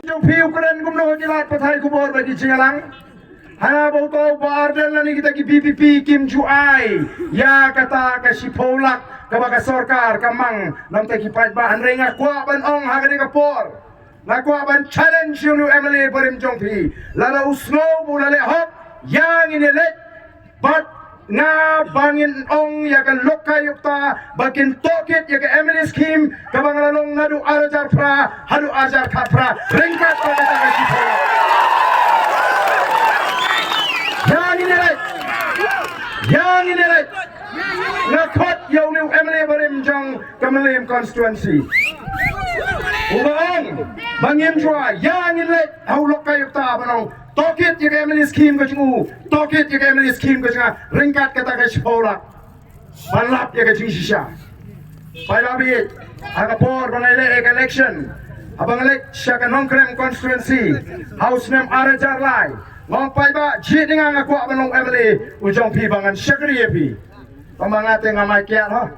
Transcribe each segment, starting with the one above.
Jom piu keren kumno jilat pathai kubor bagi cingalang. Hana bau tau barden lani kita ki PPP Kim Ju Ai. Ya kata ka sipolak ka baka sorkar kamang nam te ki pat ba hanre nga kwa ban ong ha ka por. Na kwa ban challenge yung Emily Barim Jong Pi. Lala usno bulale hop yang inilet but na bangin ong ya ka lokay yukta bakin tokit ya ka Emily scheme kabang lalong nadu arajar pra hadu ajar kapra ringkat pa kata ka sipolak. Yang inilah nakot yang ni Emily Barim Jong Kamalim constituency. Ubang bangin jua yang inilah haulok kayu ta banong tokit yang Emily scheme kacungu tokit yang Emily scheme kacunga ringkat kata kacipolak balap yang kacung sisa. Pada abis agapor bangai election abang elek siakan nongkrem constituency house name Arajar Lai. Ngong pai ba jit dengan aku abang Emily ujung pi bangan syakri pi. Pemangate ngamai kiat ha.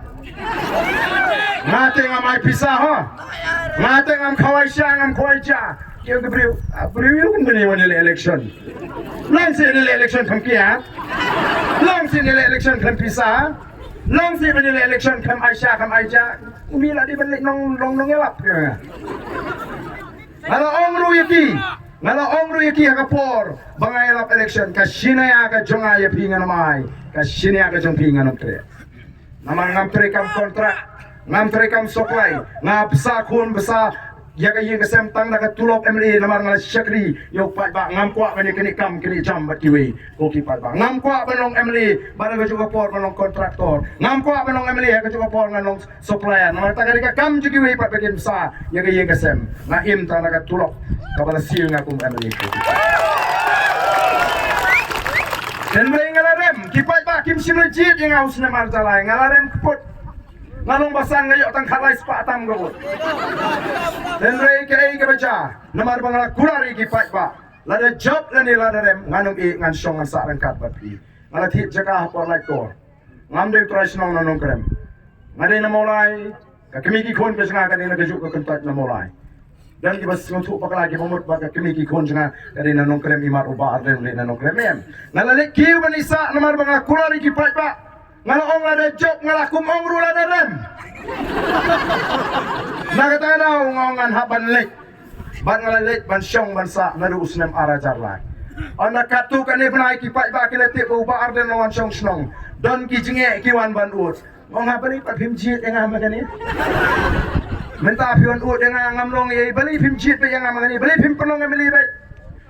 Ngate ngamai pisah ha. Ngate ngam kawai sya ngam kawai ja. Kau kebriu kan bini wanil election. Lang si wanil election kam kiat. Lang si wanil election kam pisah. Lang si wanil election kam Aisyah kam Aisyah. Umila di balik nong elap. Kalau ongru yaki. Ngala ongru yaki hakapor bangay elap election kasinaya ka jonga yapi nga namay kasinaya ka jong pinga ng tre namang ngam tre kam kontrak ngam tre kam supply nga besa kun besa yaga yung kasem tang nakatulok Emily namang nga syakri yung pat ba ngam kwa kani kani kam kani jam batiwi okay pat ba ngam kwa banong Emily bara ka juga por banong kontraktor ngam kwa banong Emily ka juga por nga nong supplier namang tagari ka kam jugiwi pat bagin besa yaga yung kasem nga im tang nakatulok kapala sil nga kung Emily ko. Dan mereka ngalarem, kipat ba kim sinujit yang haus na marjalay ngalarem kupot ngalong basang ngayo tang kalay spatam gabot. Dan mereka ay kabaca namar bang kulari kipat ba lada job lani ladarem nganong ngan song ngan sa rangkat bapi ngalati jaka hapor like ko ngamde try sinong nanong krem ngade na molay kakimiki kon pes nga kanina gajuk ka kontak na molay. Dan kita untuk pakai lagi memut pakai kemiki konjna dari nanong krem imar ubah arden le nanong krem em ngalale kiu banisa namar banga kulari kipat ba ngalong ada job ngalakum ongru ada rem nakata na ngongan haban lek ban ngalale ban syong bansa nadu usnem Arajar Lai ona katu kan ni benai kipat ba kilete ubah arden lawan syong snong don ki jenge kiwan ban ut ngong habari pat himjit engah magani Minta pion ut dengan ngamlong ye beli pim jit pe yang ngamani beli pim penong Emily be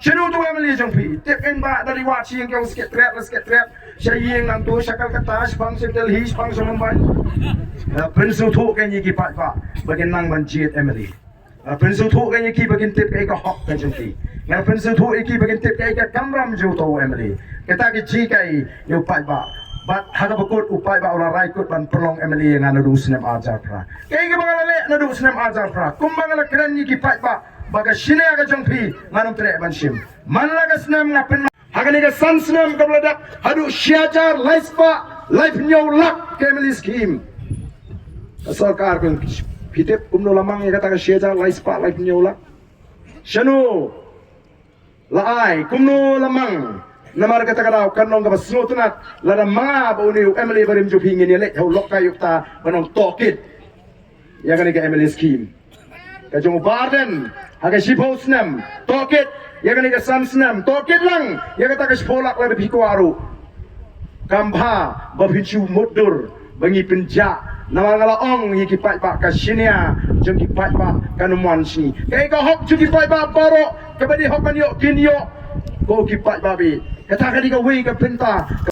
shenu tu Emily jong pi tip en ba dari wachi yang kau sikit trap syaying nang tu syakal katas bang setel his bang sombai prinsu tu kan ye ki pat pa bagian nang ban jit Emily prinsu tu kan ye ki bagian tip kai ka hok kan jong pi nang prinsu tu ki bagian tip kai ka kamram jo to Emily kita ki ji kai yo pat ba Bat hada bakut upai ba orang raikut ban pelong Emily yang anu sinem ajar pra. Kaya ke bangala le anu sinem ajar pra. Kumbangala keren ni kipat ba baga sine aga jongpi nganu tre ban sim. Manla ga sinem ngapin hagani ga san sinem ka bladak hadu syajar laispa life nyau lak ke Emily scheme. Sarkar kun pitep kumno lamang ya kata ga syajar laispa life nyau lak. Shanu laai kumno lamang namar kata kata kanong ka basnotunat lada mga bauni Emily Barim Jong Pi ngini lek hau lokay yukta banong tokit ya kani ka Emily scheme kajong barden haga shipo snem tokit ya kani ka san snem tokit lang ya kata ka shipolak lada pikuaru kambha babichu mudur bangi penja namar ngalaong yikipat ba ka sinia jong kipat ba kanumuan sini kaya ka hok jong kipat ba baro kabadi hok manyo kinyo ko kipat babi kata ka di ka wing ka pinta